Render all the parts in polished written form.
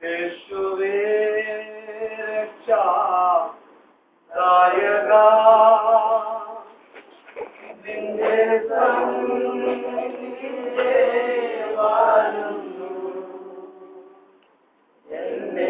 യേശുവേ രക്ഷാദായക നിന്റെ സന്നിധിയിലെ വരുന്നു എന്റെ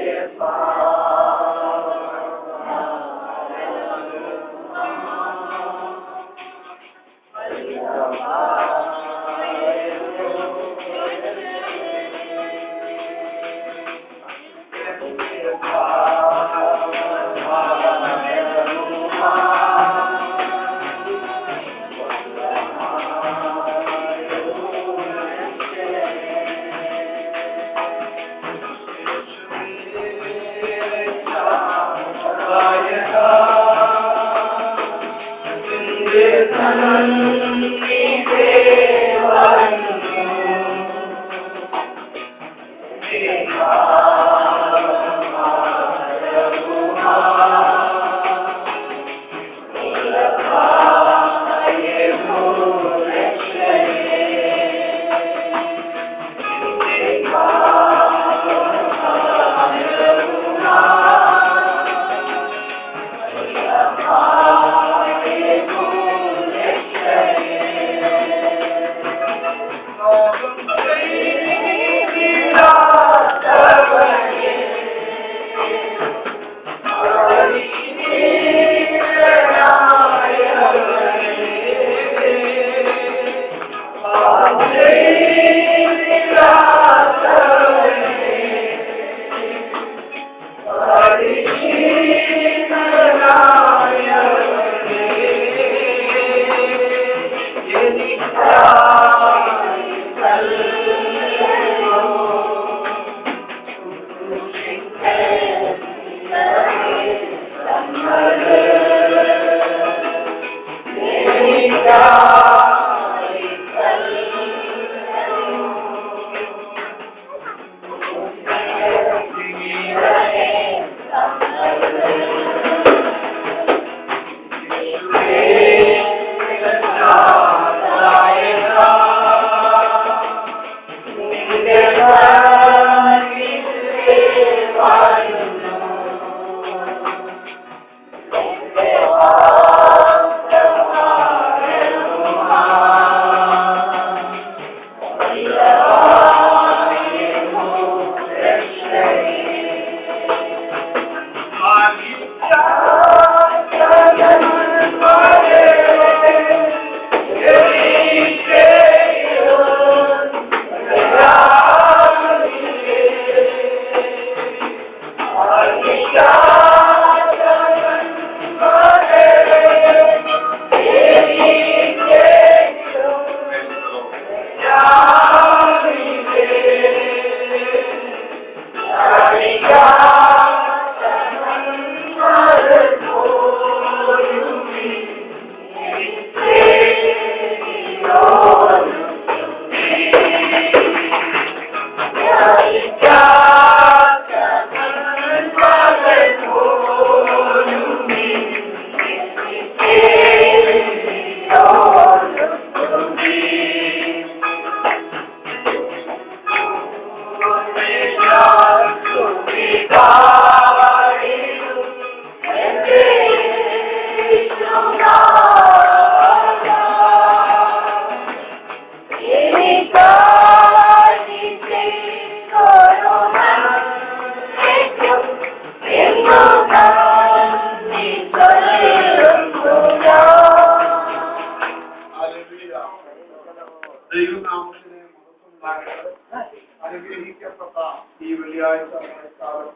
അനുഗ്രഹിക്കപ്പെട്ട ഈ വെള്ളിയാഴ്ച കാലം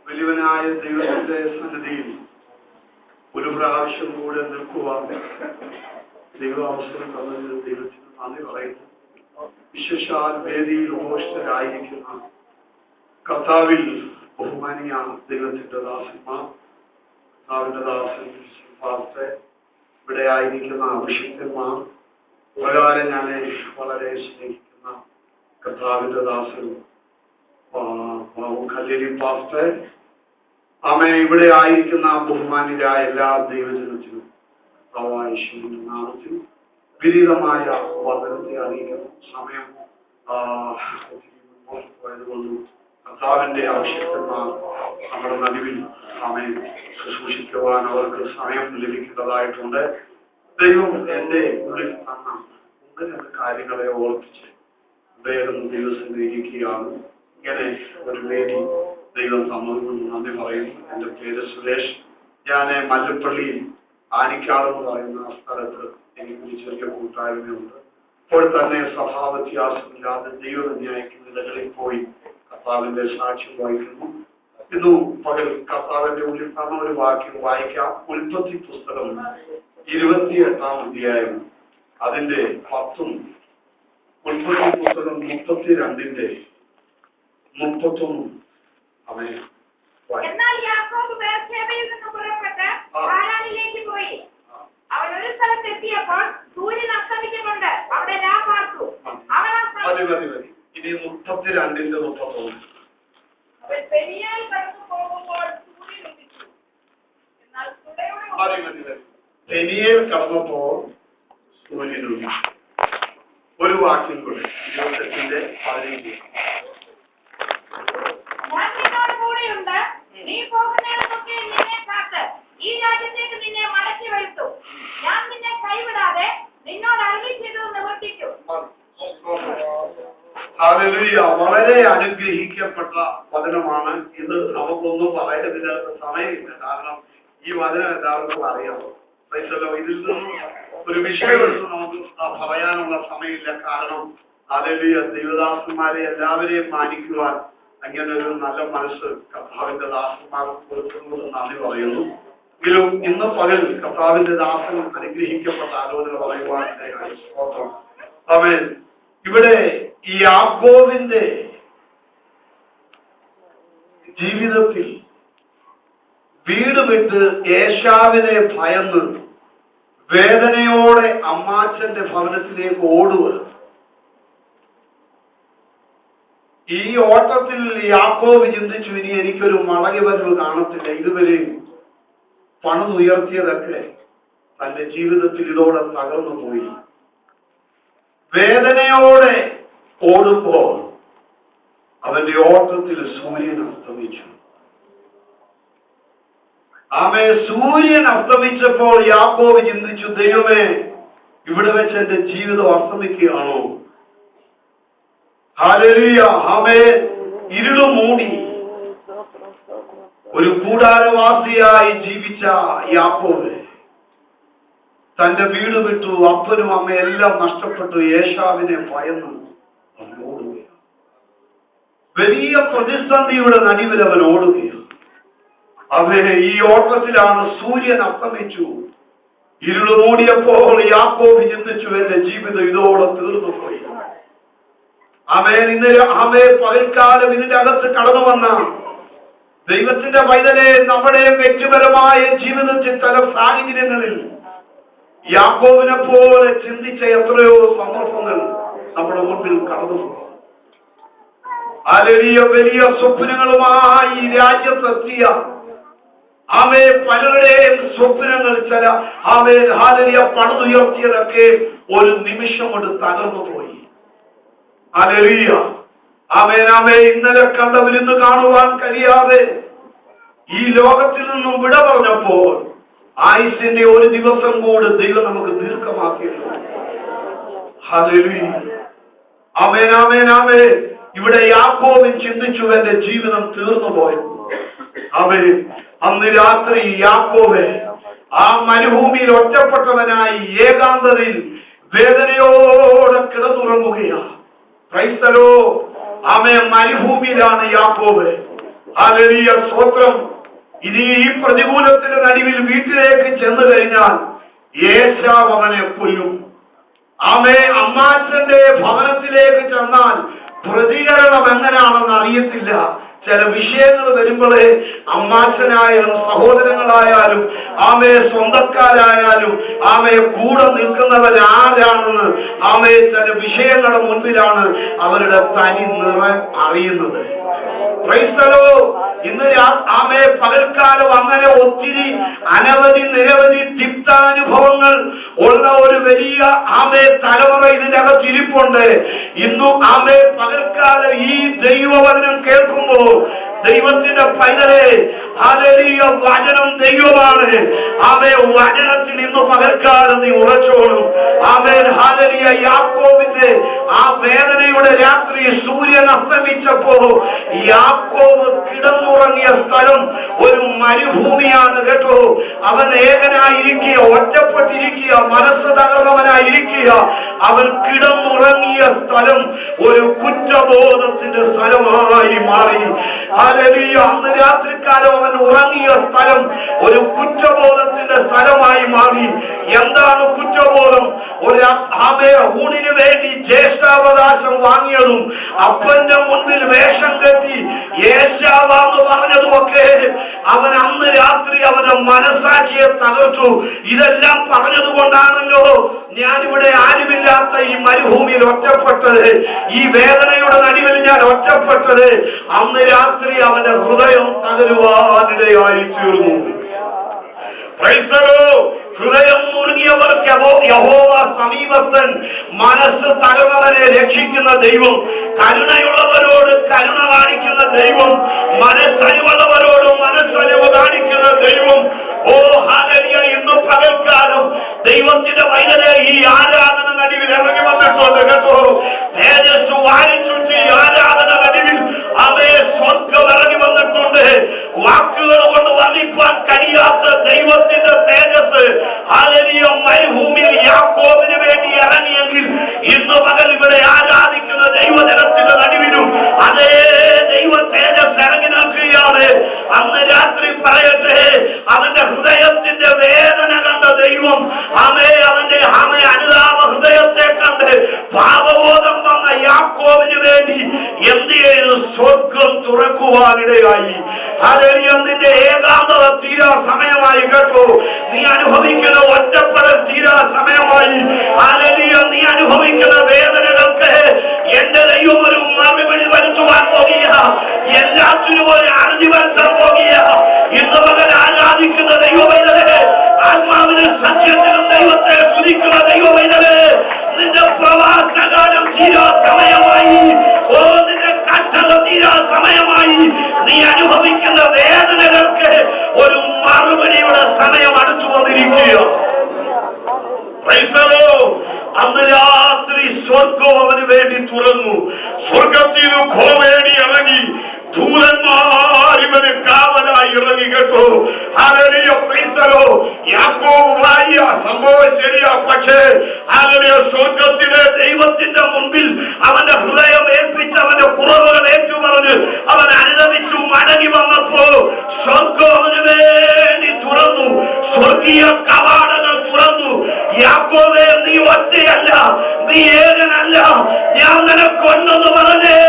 വലിയവനായ ദൈവത്തിന്റെ സന്നിധിയിൽ ഒരു പ്രാവശ്യം കൂടെ നിൽക്കുവാൻ ദൈവാവസരം തന്നതിന് ദൈവത്തിന് നന്ദി പറയുന്നു. വിശേഷാൽ വേദിയിൽ ഉപവിഷ്ടരായിരിക്കുന്ന കർത്താവിൽ ബഹുമാനിയ ദൈവത്തിന്റെ ദാസന്മാർ, കർത്താവിന്റെ ദാസൻ ഇവിടെ ആയിരിക്കുന്ന അഭിഷിക്തന്മാർ, പ്രകാരം ഞാൻ വളരെ സ്നേഹിക്കുന്ന കർത്താവിന്റെ ദാസൻ കല്ലേരി പാസ്റ്റർ, ആമേ, ഇവിടെ ആയിരിക്കുന്ന ബഹുമാന്യരായ എല്ലാ ദൈവജനത്തിനും കർത്താവായ നാമത്തിൽ വിരീതമായ വചനത്തെ അറിയിക്കുന്നു. സമയം പോയതുകൊണ്ടും കർത്താവിന്റെ അഭിഷിക്തന്മാർ നമ്മുടെ നടുവിൽ ആമേൻ ശുശ്രൂഷിക്കുവാൻ അവർക്ക് സമയം ലഭിക്കുന്നതായിട്ടുണ്ട്. ദൈവം എന്റെ ഉള്ളിൽ തന്ന ഇങ്ങനെ കാര്യങ്ങളെ ഓർപ്പിച്ച് വേഗം ദിവസം ഇരിക്കുകയാണ്. ഇങ്ങനെ ഒരു വേദി ദൈവം തന്നതുകൊണ്ട് നന്ദി പറയുന്നു. എന്റെ പേര് സുരേഷ്. ഞാൻ മല്ലപ്പള്ളിയിൽ ആനിക്കാട് എന്ന് പറയുന്ന സ്ഥലത്ത് എനിക്കൊരു ചെറിയ കൂട്ടായ്മയുണ്ട്. ഇപ്പോൾ തന്നെ സഭാവ്യത്യാസമില്ലാതെ ദൈവനിന്യായിക്കുന്ന ഇടങ്ങളിൽ പോയി കർത്താവിന്റെ സാക്ഷ്യം വഹിക്കുന്നു. ഇന്നു പകൽ കർത്താവിന്റെ ഉള്ളിൽ തന്ന ഒരു വാക്യം വായിക്കാം. ഉൽപ്പത്തി പുസ്തകം 28-ാം അധ്യായം അതിന്റെ 10-ഉം ഉൽപ്പത്തി പുസ്തകം 32-ന്റെ 31-ഉം അവൻ എന്നാൽ യാക്കോബ് ബേർശേബയിൽ നിന്ന് പുറപ്പെട്ട് ഹാരാനിലേക്ക് പോയി. അവൻ ഒരു സ്ഥലത്ത് എത്തിയപ്പോൾ സൂര്യൻ അസ്തമിച്ചുകൊണ്ട് അവിടെ രാപാർത്തു. ഇനി 32-ന്റെ 31. അവൻ പെനിയേൽ കടന്നു പോകുമ്പോൾ സൂര്യൻ ഉദിച്ചു. എന്നാൽ പെനിയേൽ കടന്നപ്പോൾ സൂര്യൻ ഉദിച്ചു. ഒരു വാക്യം കൂടെ 28-ന്റെ 15. ഞാൻ നിന്നോട് കൂടെയുണ്ട്. നീ പോകുന്നിടത്തൊക്കെ നിന്നെ കാത്ത് ഈ രാജ്യത്തേക്ക് നിന്നെ മടക്കി വരുത്തും. ഞാൻ നിന്നെ കൈവിടാതെ നിന്നോട് അരുളി ചെയ്തത് നിവർത്തിക്കും. ഹല്ലേലൂയ. വളരെ അനുഗ്രഹിക്കപ്പെട്ട വചനമാണ് ഇത്. നമുക്കൊന്നും പറയുന്നതിന് സമയമില്ല. കാരണം ഈ വചനം എല്ലാവർക്കും അറിയാമോ? ഇതിൽ നിന്നും ഒരു വിഷയമെടുത്ത് നമുക്ക് പറയാനുള്ള സമയമില്ല. കാരണം ഹല്ലേലൂയ, ദൈവദാസന്മാരെ എല്ലാവരെയും മാനിക്കുവാൻ അങ്ങനെ ഒരു നല്ല മനസ്സ് കർത്താവിന്റെ ദാസന്മാർക്ക് കൊടുക്കുന്നത് നന്ദി പറയുന്നു. എങ്കിലും ഇന്ന് പകൽ കർത്താവിന്റെ ദാസൻ അനുഗ്രഹിക്കപ്പെട്ട ആലോചന പറയുവാൻ സ്തോത്രം. ആമേൻ. ഇവിടെ ഈ യാക്കോബിന്റെ ജീവിതത്തിൽ വീട് വിട്ട് ഏശാവിനെ ഭയന്ന് വേദനയോടെ അമ്മാച്ചന്റെ ഭവനത്തിലേക്ക് ഓടുക. ഈ ഓട്ടത്തിൽ യാക്കോബ് ചിന്തിച്ചു, ഇനി എനിക്കൊരു മടങ്ങി വരവ് കാണത്തില്ല. ഇതുവരെയും പണിതുയർത്തിയതൊക്കെ തന്റെ ജീവിതത്തിൽ ഇതോടെ തകർന്നു പോയി. വേദനയോടെ ഓടുമ്പോൾ അവന്റെ ഓട്ടത്തിൽ സൂര്യൻ അസ്തമിച്ചു. സൂര്യൻ അസ്തമിച്ചപ്പോൾ യാക്കോബ് ചിന്തിച്ചു, ദൈവമേ, ഇവിടെ വെച്ച് എന്റെ ജീവിതം അസ്തമിക്കുകയാണോ? ഹല്ലേലൂയ. ഇരുള് മൂടി ഒരു കൂടാരവാസിയായി ജീവിച്ച യാക്കോബ് തന്റെ വീട് വിട്ടു. അപ്പനും അമ്മയെല്ലാം നഷ്ടപ്പെട്ടു. ഏശാവിനെ ഭയന്നു അവൻ ഓടുകയാണ്. വലിയ പ്രതിസന്ധിയുടെ നടുവിൽ അവൻ ഓടുകയാണ്. ഈ ഓട്ടത്തിലാണ് സൂര്യൻ അസ്തമിച്ചു. ഇരുള് മൂടിയപ്പോൾ യാക്കോബ് ചിന്തിച്ചു, എന്റെ ജീവിതം ഇതോടെ തീർന്നു പോയി. ഇന്ന് പകൽക്കാലം ഇതിന്റെ അകത്ത് കടന്നു വന്ന ദൈവത്തിന്റെ പൈതലെ, നമ്മുടെ വ്യക്തിപരമായ ജീവിതത്തിൽ ചില സാഹചര്യങ്ങളിൽ യാക്കോബിനെ പോലെ ചിന്തിച്ച എത്രയോ സന്ദർഭങ്ങൾ നമ്മുടെ മുൻപിൽ കടന്നു പോകും. വലിയ സ്വപ്നങ്ങളുമായി രാജ്യത്തെത്തിയ പലരുടെയും സ്വപ്നങ്ങൾ ചില പണിതുയർത്തിയതൊക്കെ ഒരു നിമിഷം കൊണ്ട് തകർന്നു പോയി. ഇന്നലെ കണ്ടവർ ഇന്ന് കാണുവാൻ കഴിയാതെ ഈ ലോകത്തിൽ നിന്നും വിട പറഞ്ഞപ്പോൾ ആയുസിന്റെ ഒരു ദിവസം കൂടെ ദൈവം നമുക്ക് ദീർഘമാക്കിയിരുന്നു. ഇവിടെ യാക്കോബ് ചിന്തിച്ചു, എന്റെ ജീവിതം തീർന്നു പോയി. അന്ന് രാത്രി യാക്കോബ് മരുഭൂമിയിൽ ഒറ്റപ്പെട്ടവനായി ഏകാന്തതയിൽ വേദനയോടെ കിടന്നുറങ്ങുകയാണ്. ക്രൈസ്തലോ മരുഭൂമിയിലാണ് യാക്കോബ്. സ്തോത്രം. ഇനി ഈ പ്രതികൂലത്തിന്റെ നടുവിൽ വീട്ടിലേക്ക് ചെന്നു കഴിഞ്ഞാൽ ഏശാവ് അവനെ കൊല്ലും. അമ്മാച്ചന്റെ ഭവനത്തിലേക്ക് ചെന്നാൽ പ്രതികരണം എങ്ങനെയാണെന്ന് അറിയത്തില്ല. ചില വിഷയങ്ങൾ വരുമ്പോഴേ അമ്മാച്ചനായാലും സഹോദരങ്ങളായാലും സ്വന്തക്കാരായാലും കൂടെ നിൽക്കുന്നവരാരാണെന്ന് ചില വിഷയങ്ങളുടെ മുൻപിലാണ് അവരുടെ തനി നിറം അറിയുന്നത്. ഇന്ന് പകൽക്കാലം അങ്ങനെ ഒത്തിരി നിരവധി തിക്താനുഭവങ്ങൾ ഉള്ള ഒരു വലിയ തലമുറ ഇതിന്റെ അകത്തിരിപ്പുണ്ട്. ഇന്നും പകൽക്കാലം ഈ ദൈവവചനം കേൾക്കുമ്പോൾ ദൈവത്തിന്റെ പൈതലെ, ഹല്ലേലൂയ, വചനം ദൈവമാണ്. ആമേൻ. വചനത്തിൽ ഇന്ന് പകൽക്കാലം നീ ഉറച്ചോളും. ആമേൻ. ഹല്ലേലൂയ. യാക്കോബിന്റെ ആ വേദനയുടെ രാത്രി സൂര്യൻ അസ്തമിച്ചപ്പോ യാക്കോബ് കിടന്നുറങ്ങിയ സ്ഥലം ഒരു മരുഭൂമിയാണ് കേട്ടോ. അവൻ ഏകനായിരിക്കുക, ഒറ്റപ്പെട്ടിരിക്കുക, മനസ്സ് തകർന്നവനായിരിക്കുക. അവൻ കിടന്നുറങ്ങിയ സ്ഥലം ഒരു കുറ്റബോധത്തിന്റെ സ്ഥലമായി മാറി. ഹല്ലേലൂയ. അന്ന് രാത്രിക്കാലം അവൻ ഉറങ്ങിയ സ്ഥലം ഒരു കുറ്റബോധത്തിന്റെ സ്ഥലമായി മാറി. എന്താണ് കുറ്റബോധം? ഒരു ഊണിന് വേണ്ടി ജ്യേഷ്ഠാവകാശം വാങ്ങിയതും അപ്പന്റെ മുൻപിൽ വേഷം കെട്ടി യേശാവാന്ന് പറഞ്ഞതുമൊക്കെ അവൻ അന്ന് രാത്രി അവന്റെ മനസാക്ഷിയെ തകർത്തു. ഇതെല്ലാം പറഞ്ഞതുകൊണ്ടാണല്ലോ ഞാനിവിടെ ആരുമില്ലാത്ത ഈ മരുഭൂമിയിൽ ഒറ്റപ്പെട്ടത്, ഈ വേദനയുടെ നടുവിൽ ഞാൻ ഒറ്റപ്പെട്ടത്. അന്ന് രാത്രി അവന്റെ ഹൃദയം തകരുവാനിടയായി തീർന്നു. ഹൃദയം മുറുകിയവർക്ക് യഹോവ സമീപസ്ഥൻ. മനസ്സ് തകർന്നവരെ രക്ഷിക്കുന്ന ദൈവം, കരുണയുള്ളവരോട് കരുണ കാണിക്കുന്ന ദൈവം, മനസ്സലിവുള്ളവരോട് മനസ്സലിവ് കാണിക്കുന്ന ദൈവം. ഓ ഹല്ലേലൂയ. ഇന്ന് പകൽക്കാലം ദൈവത്തിന്റെ വൈദ്യരെ ഈ ആരാധന നടുവിൽ ഇറങ്ങി വന്നിട്ടുണ്ട് കേട്ടോ. തേജസ് വാരിച്ചുറ്റി ആരാധന നടുവിൽ അവയെ സ്വർഗ്ഗം ഇറങ്ങി വന്നിട്ടുണ്ട്. വാക്കുകൾ കൊണ്ട് വർണ്ണിക്കാൻ കഴിയാത്ത ദൈവത്തിന്റെ തേജസ് ഹല്ലേലൂയ മരുഭൂമിയിൽ യാക്കോബിന് വേണ്ടി ഇറങ്ങിയെങ്കിൽ ഇന്ന് പകൽ ഇവിടെ ആരാധിക്കുന്ന ദൈവജനത്തിന്റെ നടുവിലും അതേ ദൈവ തേജസ് ഇറങ്ങി നിൽക്കുകയാണ്. അന്ന് രാത്രി പറയട്ടെ, അവന്റെ ഹൃദയത്തിന്റെ വേദന കണ്ട ദൈവം അവന്റെ അനുതാപ ഹൃദയത്തെ കണ്ട് പാപബോധം വന്ന യാക്കോബിന് വേണ്ടി എന്ത് ചെയ്തു? സ്വർഗം തുറക്കുവാനിടയായി. ഹല്ലേലൂയ. നിന്റെ ഏകാന്തത തീരാ സമയമായി കേട്ടോ. നീ അനുഭവിക്കുന്ന ഒറ്റപ്പെടൽ തീരാ സമയമായി. ഹല്ലേലൂയ. നീ അനുഭവിക്കുന്ന വേദനകൾക്ക് എന്റെ ദൈവം ഒരു മറുപടി വരുത്തുവാൻ പോകുക. എല്ലാത്തിനും ഒരു അറുതി വരുത്താൻ പോകുക. ഇന്ന് മകൻ ആരാധിക്കുന്ന ദൈവവൈതലേ, ആത്മാവിന് സത്യത്തിലും ദൈവത്തെ സ്തുതിക്കുന്ന ദൈവവൈതലേ, നിന്റെ പ്രവാസകാലം തീരാ സമയമായി. ഓ, നിന്റെ കഷ്ടത തീരാ സമയമായി. നീ അനുഭവിക്കുന്ന വേദനകൾക്ക് ഒരു മറുപടിയുടെ സമയം അടുത്തു വന്നിരിക്കുക. അന്ന് രാത്രി സ്വർഗം അവന് വേണ്ടി തുറന്നു. സ്വർഗത്തിൽ ഘോവേടി ഇറങ്ങി. ദൂതന്മാർ ഇവന് കാവലായി ഇറങ്ങി കേട്ടോ. ഹല്ലേലൂയ. ക്രിസ്തലോ യാക്കോബ് ഭാര്യ സംഭവം ശരിയാ. പക്ഷേ ഹല്ലേലൂയ സ്വർഗത്തിലെ ദൈവത്തിന്റെ മുൻപിൽ അവന്റെ ഹൃദയം ഏൽപ്പിച്ച് അവന്റെ കുറവുകൾ ഏറ്റുപറഞ്ഞ് അവൻ അനുദമിച്ചു മടങ്ങി വന്നപ്പോ സ്വർഗം അവന് വേണ്ടി തുറന്നു. സ്വർഗീയ കവാടങ്ങൾ തുറന്നു. യാക്കോബേ, നീ ഒറ്റയല്ല, നീ ഏകനല്ല, ഞാൻ നിനക്കൊണ്ടെന്ന് പറഞ്ഞേ.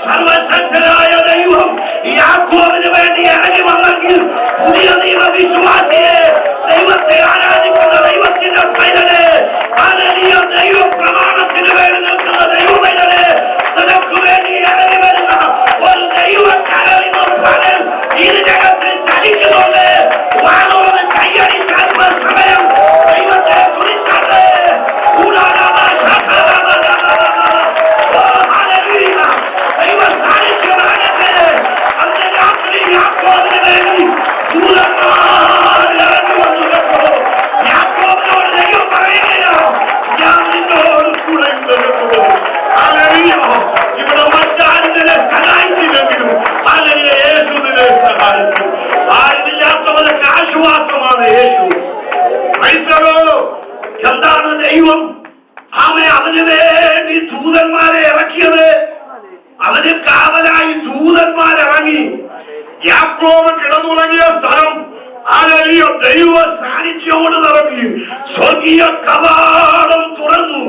സർവശക്തനായ ദൈവം യാക്കോബിന് വേണ്ടി ഇറങ്ങി വന്നെങ്കിൽ പുതിയ നിയമ വിശ്വാസിയെ, ദൈവത്തെ ആരാധിക്കുന്ന ദൈവത്തിന്റെ പൈതലേ, ഹല്ലേലൂയ, ദൈവ പ്രമാണത്തിന് വേണ്ടി നിൽക്കുന്ന ദൈവപൈതലേ, നിനക്ക് വേണ്ടി ഇറങ്ങി വരുന്ന ഒരു ദൈവക്കരളിന് പകൽ ഇതിനകത്ത് ചലിക്കുന്നുണ്ട്. വാനോട് കൈയടിക്കാൻ സമയം ദൈവത്തെ കുറിച്ചാണ്. ദൈവ സാന്നിധ്യമാകട്ടെ. അന്ന് രാത്രി യാക്കോബിന് വേണ്ടി ദൂതന്മാരിറങ്ങി വന്നു കേട്ടോ. യാക്കോബിനോട് ദൈവം പറയുകയോ, ഞാൻ നിന്നോട് കൂടെ ഉണ്ടെന്ന്. ഹല്ലേലൂയ. ഇവിടെ മറ്റാരും നിന്നെ സഹായിച്ചില്ലെങ്കിലും ഹല്ലേലൂയ യേശു നിന്നെ സഹായിക്കും. ആരുമില്ലാത്തവർക്ക് ആശ്വാസമാണ് യേശു. എന്താണ് ദൈവം? അവന് വേണ്ടി ദൂതന്മാരെ ഇറക്കിയത്. അവന് കാവലായി ദൂതന്മാരിറങ്ങി. യാക്കോബ് കിടന്നുറങ്ങിയ സ്ഥലം ഹല്ലേലൂയ ദൈവ സാന്നിധ്യത്തോട് നിറഞ്ഞു. സ്വർഗീയ കവാടം തുറന്നു.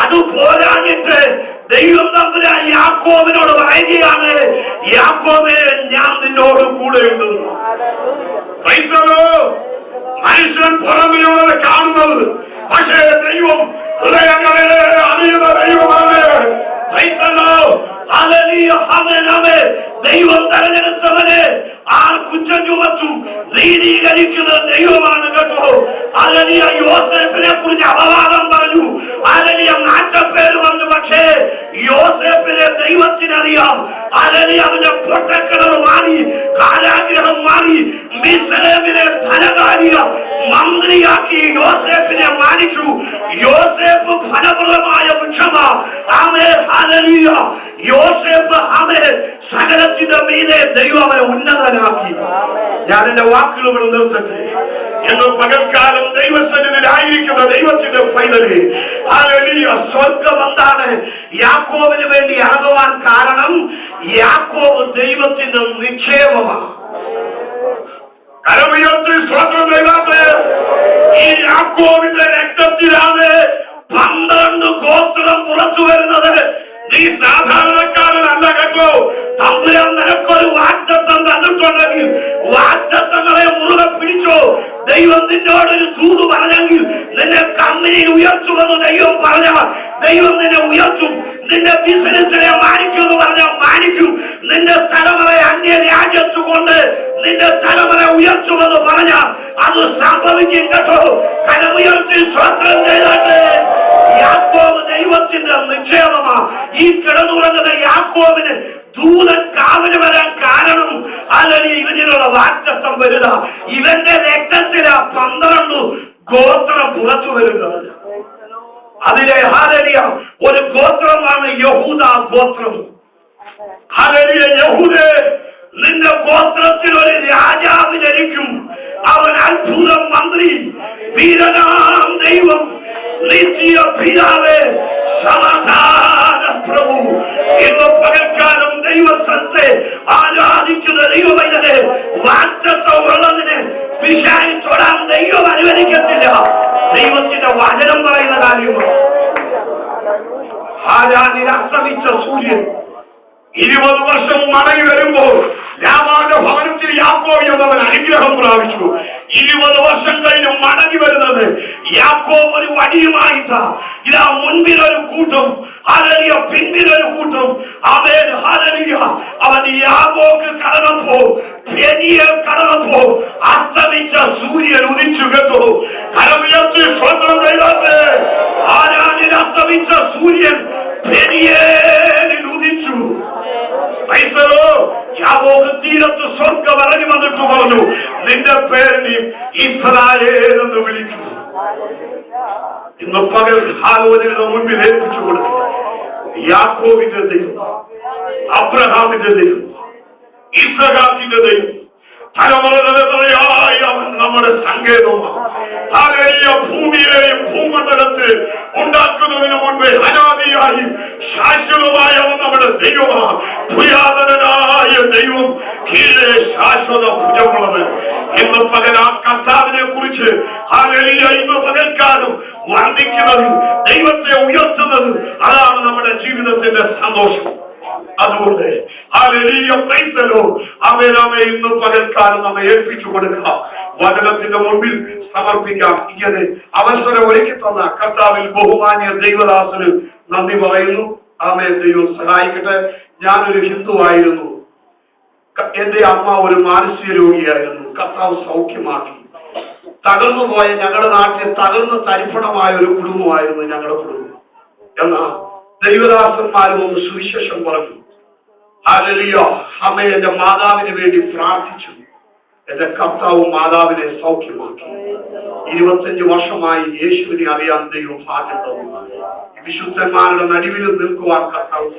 അത് പോരാഞ്ഞിട്ട് ദൈവം തമ്പുരാൻ യാക്കോബിനോട് പറയുകയാണ്, യാക്കോബേ, ഞാൻ നിന്നോട് കൂടെയുണ്ടെന്ന്. മനുഷ്യൻ പുറമിലുള്ളത് കാണുന്നത്, പക്ഷേ ദൈവം ഹൃദയങ്ങളെ അറിയുന്ന ദൈവമാണ്. ദൈവം തെരഞ്ഞെടുത്തവനെ ആർ കുറ്റം ചുമത്തും നീതീകരിക്കുന്ന ദൈവമാണ് കേട്ടോ. ഹല്ലേലൂയ. യോസേഫിനെ കുറിച്ച് അപവാദം പറഞ്ഞു, ഹല്ലേലൂയ നാട്ടപ്പേര് വന്നു. പക്ഷേ യോസേഫിനെ ദൈവത്തിനറിയാം. അല്ലെങ്കിൽ അവന്റെ പൊട്ടക്കിണർ മാറി, കാരാഗ്രഹം മാറി, മിസ്രൈമിലെ ധനകാര്യ മന്ത്രിയാക്കി യോസേഫിനെ മാനിച്ചു. യോസേഫ് ഫലപ്രദമായ വൃക്ഷമാ. ആമേൻ, ഹല്ലേലൂയ. യോസേഫ് ആമേൻ സകലത്തിന്റെ മീതെ ദൈവം അവനെ ഉന്നതനാക്കി. ഞാൻ എന്റെ വാക്കുകൾ നിർത്തട്ടെ. എന്ന് പകൽക്കാലം ദൈവസന്നിധിയിലായിരിക്കുന്ന ദൈവത്തിന്റെ പൈതലേ, ഹല്ലേലൂയ. സ്വർഗം എന്താണ് യാക്കോബിന് വേണ്ടി ഇറങ്ങുവാൻ കാരണം? യാക്കോബ് ദൈവത്തിന്റെ നിക്ഷേപമാണ്. കരമുയർത്തി സ്വന്തം ദൈവത്തെ. ഈ യാക്കോബിന്റെ രക്തത്തിലാണ് 12 ഗോത്രം പുറത്തു വരുന്നത്. നീ സാധാരണക്കാരനല്ല കേട്ടോ. തമ്പുരാൻ നിനക്കൊരു വാഗ്ദത്തം തന്നിട്ടുണ്ടെങ്കിൽ വാഗ്ദത്തങ്ങളെ മുറുകെ പിടിച്ചോ. ദൈവം നിന്നോടൊരു ദൂത് പറഞ്ഞെങ്കിൽ നിന്നെ കമ്പനിയിൽ ഉയർത്തുമെന്ന് ദൈവം പറഞ്ഞാൽ ദൈവം നിന്നെ ഉയർത്തും. നിന്റെ ബിസിനസ്സിനെ മാനിക്കുമെന്ന് പറഞ്ഞാൽ മാനിക്കും. നിന്റെ തലമുറയെ അന്യ രാജ്യത്ത് കൊണ്ട് നിന്റെ തലമുറ ഉയർത്തുമെന്ന് പറഞ്ഞാൽ അത് സംഭവിക്കും കേട്ടോ. കരമുയർത്തി സ്വന്തം ചെയ്താട്ടെ. യാക്കോബ് ദൈവത്തിന്റെ നിക്ഷേപമാ. ഈ കിടന്നുറങ്ങുന്ന യാക്കോബിന് ദൂതൻ കാവല് വരാൻ കാരണം അല്ലെങ്കിൽ ഇവനിലുള്ള വാഗ്ദത്തം വരിക. ഇവന്റെ രക്തത്തിലാ 12 ഗോത്രം പുറത്തു വരുന്നത്. അതിലെ ഹല്ലേലൂയ ഒരു ഗോത്രമാണ് യഹൂദ ഗോത്രം. ഹല്ലേലൂയ. യഹൂദേ, നിന്റെ ഗോത്രത്തിൽ ഒരു രാജാവ് ജനിക്കും. അവൻ അത്ഭുത മന്ത്രി, വീരനാം ദൈവം, നിത്യ പിതാവേ, സമാധാന പ്രഭു. ഇന്ന് പകൽക്കാലം ദൈവത്തെ ആരാധിക്കുന്ന ദൈവമൈതനെ വാഗ്ദത്തം ഉള്ളതിന് പിശാച് തൊടാൻ ദൈവം അനുവദിക്കത്തില്ല. ദൈവത്തിന്റെ വചനം പറയുന്ന കാര്യമാണ്. ആരാനിൽ അസ്തമിച്ച സൂര്യൻ 20 വർഷം മടങ്ങി വരുമ്പോൾ ലാബാന്റെ ഭവനത്തിൽ യാക്കോബ് എന്നവൻ അനുഗ്രഹം പ്രാപിച്ചു. 20 വർഷം കഴിഞ്ഞ് മടങ്ങി വരുന്നത് യാക്കോബ് ഒരു വടിയുമായിട്ടാ. ഇതാ മുൻപിലൊരു കൂട്ടം, ഹല്ലേലൂയ, പിൻപിലൊരു കൂട്ടം. ആമേൻ, ഹല്ലേലൂയ. അവൻ യാബോക്ക് കടന്നപ്പോ, പെനിയേൽ കടന്നപ്പോ അസ്തമിച്ച സൂര്യൻ ഉദിച്ചു കേട്ടോ. കരമുയർത്തി സ്വന്തം ദൈവത്തെ. ആരാനിൽ അസ്തമിച്ച സൂര്യൻ പെനിയേലിൽ ഉദിച്ചു. യാബോക്ക് തീരത്ത് സ്വർഗം ഇറങ്ങി വന്നിട്ട് പറഞ്ഞു, നിന്റെ പേരിൽ ഇസ്രായേൽ എന്ന് വിളിക്കും. ഇന്ന് പകൽ ആലോചനയുടെ മുൻപിൽ ഏൽപ്പിച്ചു കൊടുക്കും. യാക്കോബിന്റെ ദൈവം, അബ്രഹാമിന്റെ ദൈവം, ഇസ്ഹാക്കിന്റെ ദൈവം, തലമുറയായി അവൻ നമ്മുടെ സങ്കേതമാണ്. ഭൂമിയെയും ഭൂമണ്ഡലത്തെ ഉണ്ടാക്കുന്നതിന് മുൻപേ അനാദിയായി ശാശ്വതമായ അവൻ നമ്മുടെ ദൈവമാണ്. പുരാതനായ ദൈവം, കീഴെ ശാശ്വത ഭുജമുള്ളത്. ഇന്ന് പകൽ ആ കർത്താവിനെ കുറിച്ച് ഹല്ലേലൂയ ഇന്ന് പകൽക്കാലം വർണ്ണിക്കുന്നത്, ദൈവത്തെ ഉയർത്തുന്നത്, അതാണ് നമ്മുടെ ജീവിതത്തിന്റെ സന്തോഷം. അതുകൊണ്ട് ഹല്ലേലൂയ, പ്രൈസ് ദി ലോർഡ്. അവനെ ഇന്ന് പകൽക്കാലം നമ്മെ ഏൽപ്പിച്ചു കൊടുക്കാം. വചനത്തിന്റെ മുൻപിൽ സമർപ്പിക്കാം. ഇങ്ങനെ അവസരം ഒരുക്കി തന്ന കർത്താവിൽ ബഹുമാന്യ ദൈവദാസന് നന്ദി പറയുന്നു. ആമേൻ. ദൈവം സഹായിക്കട്ടെ. ഞാനൊരു ഹിന്ദുവായിരുന്നു. എന്റെ അമ്മ ഒരു മാനസിക രോഗിയായിരുന്നു. കർത്താവ് സൗഖ്യമാക്കി. തകർന്നുപോയ ഞങ്ങളുടെ നാട്ടിൽ തകർന്ന് തരിപ്പണമായ ഒരു കുടുംബമായിരുന്നു ഞങ്ങളുടെ കുടുംബം. എന്നാൽ ദൈവദാസന്മാരും ഒന്ന് സുവിശേഷം പറഞ്ഞു. ഹല്ലേലൂയ. അമ്മ എന്റെ മാതാവിന് വേണ്ടി പ്രാർത്ഥിച്ചു. എന്റെ കർത്താവ് മാതാവിനെ സൗഖ്യമാക്കി. 25 വർഷമായി യേശുവിനെ അറിയാൻ ദൈവം ഭാഗ്യം തന്നു. വിശുദ്ധന്മാരുടെ നടുവിൽ നിൽക്കുവാൻ കർത്താവ്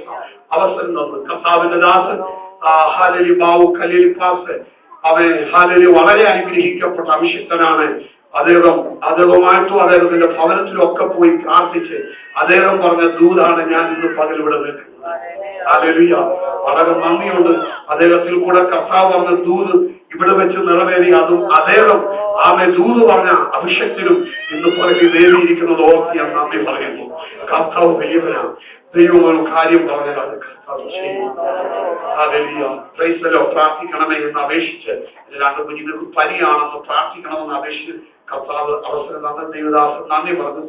അവസരം തന്നു. കർത്താവിന്റെ ദാസൻ ഹല്ലേലൂയ ബാവു കലീലിപ്പാസ്, അവൻ ഹല്ലേലൂയ വളരെ അനുഗ്രഹിക്കപ്പെട്ട അഭിഷിക്തനാണ്. അദ്ദേഹമായിട്ടും അദ്ദേഹത്തിന്റെ ഭവനത്തിലും ഒക്കെ പോയി പ്രാർത്ഥിച്ച് അദ്ദേഹം പറഞ്ഞ ദൂതാണ് ഞാൻ ഇന്ന് പകൽ ഇവിടെ നിൽക്കുന്നത്. ഹല്ലേലൂയ. വളരെ നന്ദിയുണ്ട്. അദ്ദേഹത്തിൽ കൂടെ കർത്താവ് പറഞ്ഞ ദൂത് ഇവിടെ വെച്ച് നിറവേറി. അതും അദ്ദേഹം ആമേ ദൂത് പറഞ്ഞ അഭിഷക്തിനും ഇന്ന് പകൽ നേടിയിരിക്കുന്നത് ഓർത്ത് ഞാൻ നന്ദി പറയുന്നു. കർത്താവ് വലിയവനാണ്. ദൈവം ഒരു കാര്യം പറഞ്ഞാൽ അത് കർത്താവ് ചെയ്യും. ഹല്ലേലൂയ. Praise the Lord. പ്രാർത്ഥിക്കണമേ എന്ന് അപേക്ഷിച്ച് 2 കുഞ്ഞുങ്ങൾക്ക് പനിയാണെന്ന് പ്രാർത്ഥിക്കണമെന്ന് അപേക്ഷിച്ച് കർത്താവ് അവസരം തന്ന ദൈവദാസൻ നന്ദി പറഞ്ഞു.